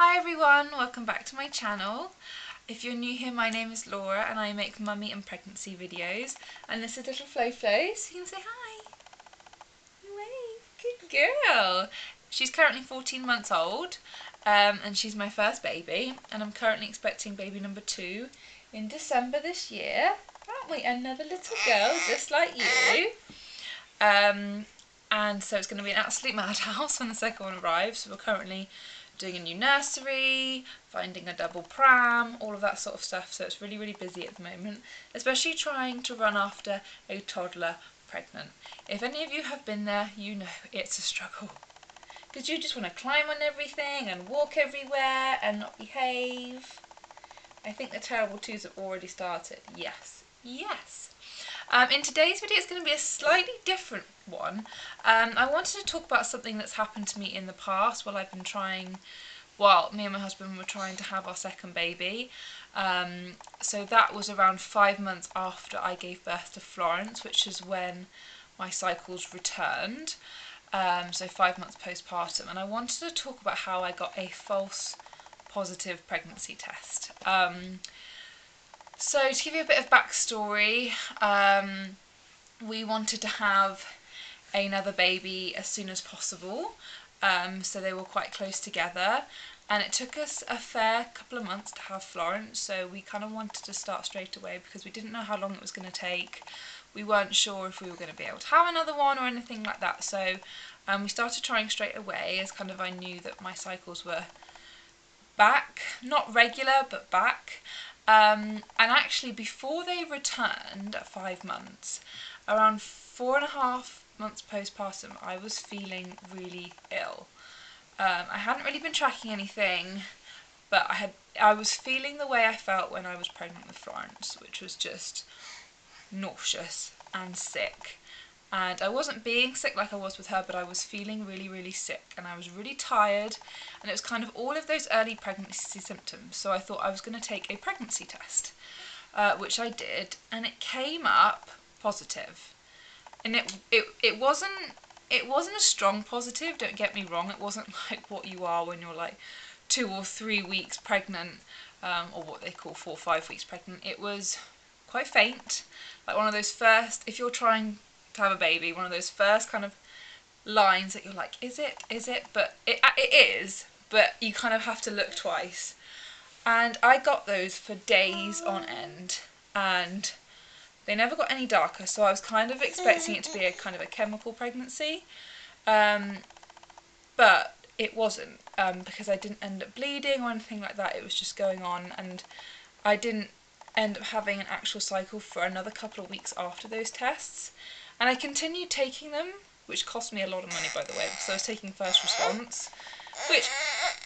Hi everyone, welcome back to my channel. If you're new here, my name is Laura and I make mummy and pregnancy videos. And this is little FloFlo, so you can say hi. Wave, good girl. She's currently 14 months old and she's my first baby, and I'm currently expecting baby number 2 in December this year. Aren't we? Another little girl just like you. And so it's going to be an absolute madhouse when the second one arrives. So we're currently doing a new nursery, finding a double pram, all of that sort of stuff. So it's really, really busy at the moment, especially trying to run after a toddler pregnant. If any of you have been there, you know it's a struggle. Because you just want to climb on everything and walk everywhere and not behave. I think the terrible twos have already started. Yes. In today's video, it's going to be a slightly different one. I wanted to talk about something that's happened to me in the past while I've been trying, well, me and my husband were trying to have our second baby. So that was around 5 months after I gave birth to Florence, which is when my cycles returned. So 5 months postpartum. And I wanted to talk about how I got a false positive pregnancy test. So to give you a bit of backstory, we wanted to have another baby as soon as possible, so they were quite close together, and it took us a fair couple of months to have Florence, so we kind of wanted to start straight away because we didn't know how long it was going to take. We weren't sure if we were going to be able to have another one or anything like that, so we started trying straight away as kind of I knew that my cycles were back, not regular but back. And actually before they returned at 5 months, around 4.5 months postpartum, I was feeling really ill. I hadn't really been tracking anything, but I was feeling the way I felt when I was pregnant with Florence, which was just nauseous and sick. And I wasn't being sick like I was with her, but I was feeling really, really sick, and I was really tired, and it was kind of all of those early pregnancy symptoms. So I thought I was going to take a pregnancy test, which I did, and it came up positive. And it wasn't a strong positive, don't get me wrong. It wasn't like what you are when you're like 2 or 3 weeks pregnant, or what they call 4 or 5 weeks pregnant. It was quite faint, like one of those first, if you're trying to have a baby, one of those first kind of lines that you're like, is it, but it is, but you kind of have to look twice. And I got those for days on end, and they never got any darker, so I was kind of expecting it to be a kind of a chemical pregnancy, but it wasn't, because I didn't end up bleeding or anything like that. It was just going on, and I didn't end up having an actual cycle for another couple of weeks after those tests. And I continued taking them, which cost me a lot of money, by the way, because I was taking first response, which,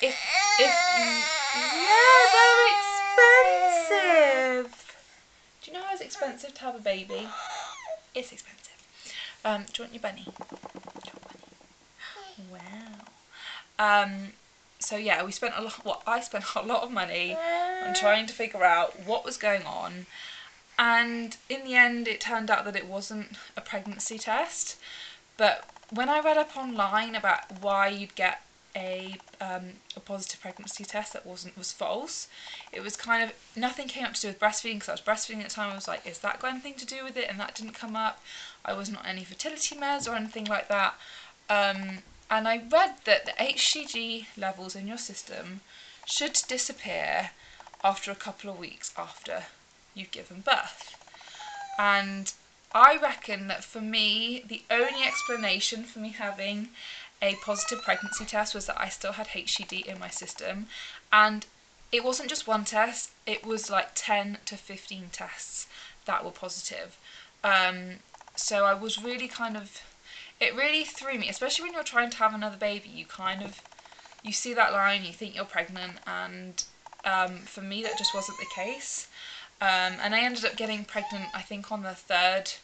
yeah, they're expensive. Do you know how it's expensive to have a baby? It's expensive. Do you want your bunny? Wow. So yeah, I spent a lot of money on trying to figure out what was going on. And in the end, it turned out that it wasn't a pregnancy test. But when I read up online about why you'd get a positive pregnancy test that was false, it was kind of, nothing came up to do with breastfeeding, because I was breastfeeding at the time. I was like, is that got anything to do with it? And that didn't come up. I wasn't on any fertility meds or anything like that. And I read that the HCG levels in your system should disappear after a couple of weeks after you've given birth. And I reckon that for me, the only explanation for me having a positive pregnancy test was that I still had HCG in my system, and it wasn't just one test, it was like 10 to 15 tests that were positive. So I was really kind of, it really threw me, especially when you're trying to have another baby. You see that line, you think you're pregnant, and for me that just wasn't the case. And I ended up getting pregnant, I think, on the 3rd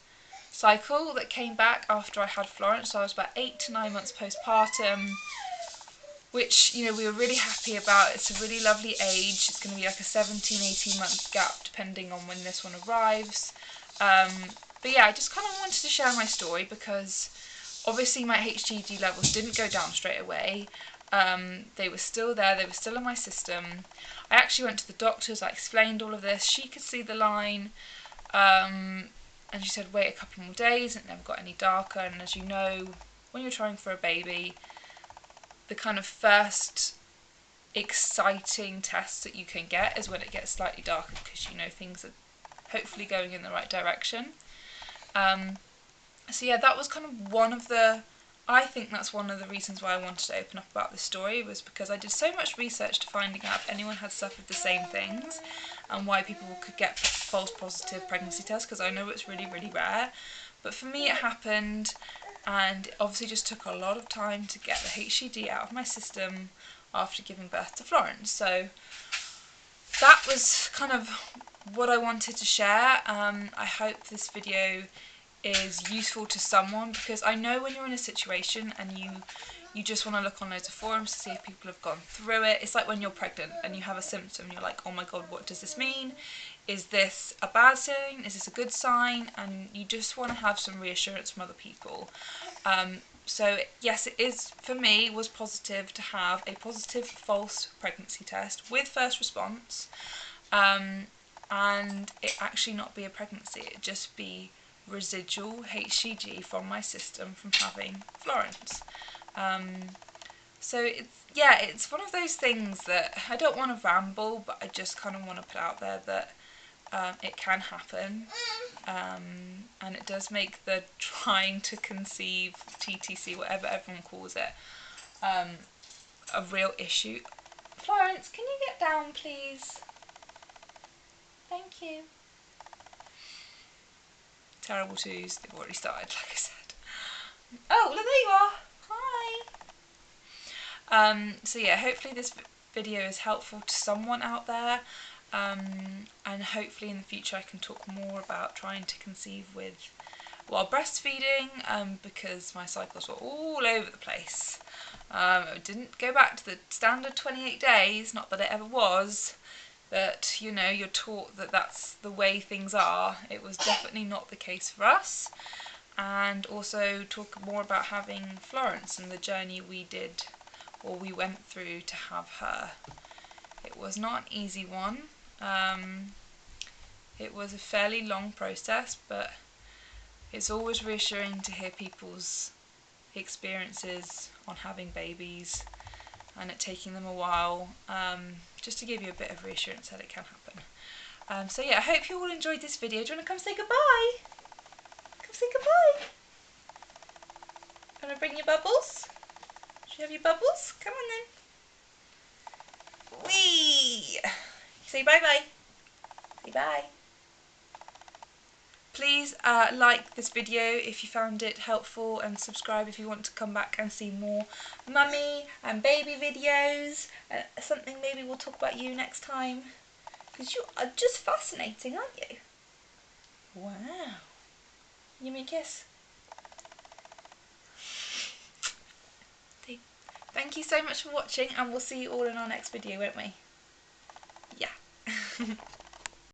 cycle that came back after I had Florence. So I was about 8 to 9 months postpartum, which, you know, we were really happy about. It's a really lovely age. It's going to be like a 17-18 month gap depending on when this one arrives. But yeah, I just kind of wanted to share my story because obviously my HCG levels didn't go down straight away. They were still there, they were still in my system. I actually went to the doctors, I explained all of this, she could see the line, and she said wait a couple more days, and it never got any darker. And as you know, when you're trying for a baby, the kind of first exciting test that you can get is when it gets slightly darker, because you know things are hopefully going in the right direction. So yeah, that was kind of I think that's one of the reasons why I wanted to open up about this story, was because I did so much research to finding out if anyone had suffered the same things and why people could get false positive pregnancy tests, because I know it's really, really rare. But for me it happened, and it obviously just took a lot of time to get the HCG out of my system after giving birth to Florence. So that was kind of what I wanted to share. I hope this video is useful to someone, because I know when you're in a situation and you just want to look on loads of forums to see if people have gone through it. It's like when you're pregnant and you have a symptom, you're like, oh my god, what does this mean? Is this a bad sign? Is this a good sign? And you just want to have some reassurance from other people. So yes, it is, for me, was positive to have a positive false pregnancy test with first response, and it actually not be a pregnancy, it just be residual HCG from my system from having Florence. So it's one of those things that I don't want to ramble, but I just kind of want to put out there that it can happen, and it does make the trying to conceive, TTC, whatever everyone calls it, a real issue. Florence, can you get down please? Thank you. Terrible twos, they've already started, like I said. Oh, look, there you are. Hi. So yeah, hopefully this video is helpful to someone out there, and hopefully in the future I can talk more about trying to conceive while breastfeeding, because my cycles were all over the place. It didn't go back to the standard 28 days, not that it ever was, but you know, you're taught that that's the way things are. It was definitely not the case for us. And also talk more about having Florence and the journey we went through to have her. It was not an easy one. It was a fairly long process, but it's always reassuring to hear people's experiences on having babies and it taking them a while, just to give you a bit of reassurance that it can happen. So yeah, I hope you all enjoyed this video. Do you want to come say goodbye? Come say goodbye. Want to bring your bubbles? Should you have your bubbles? Come on then. Whee! Say bye-bye. Say bye. Please like this video if you found it helpful, and subscribe if you want to come back and see more mummy and baby videos. Something maybe we'll talk about you next time, because you are just fascinating, aren't you? Wow. Give me a kiss. Thank you so much for watching, and we'll see you all in our next video, won't we? Yeah.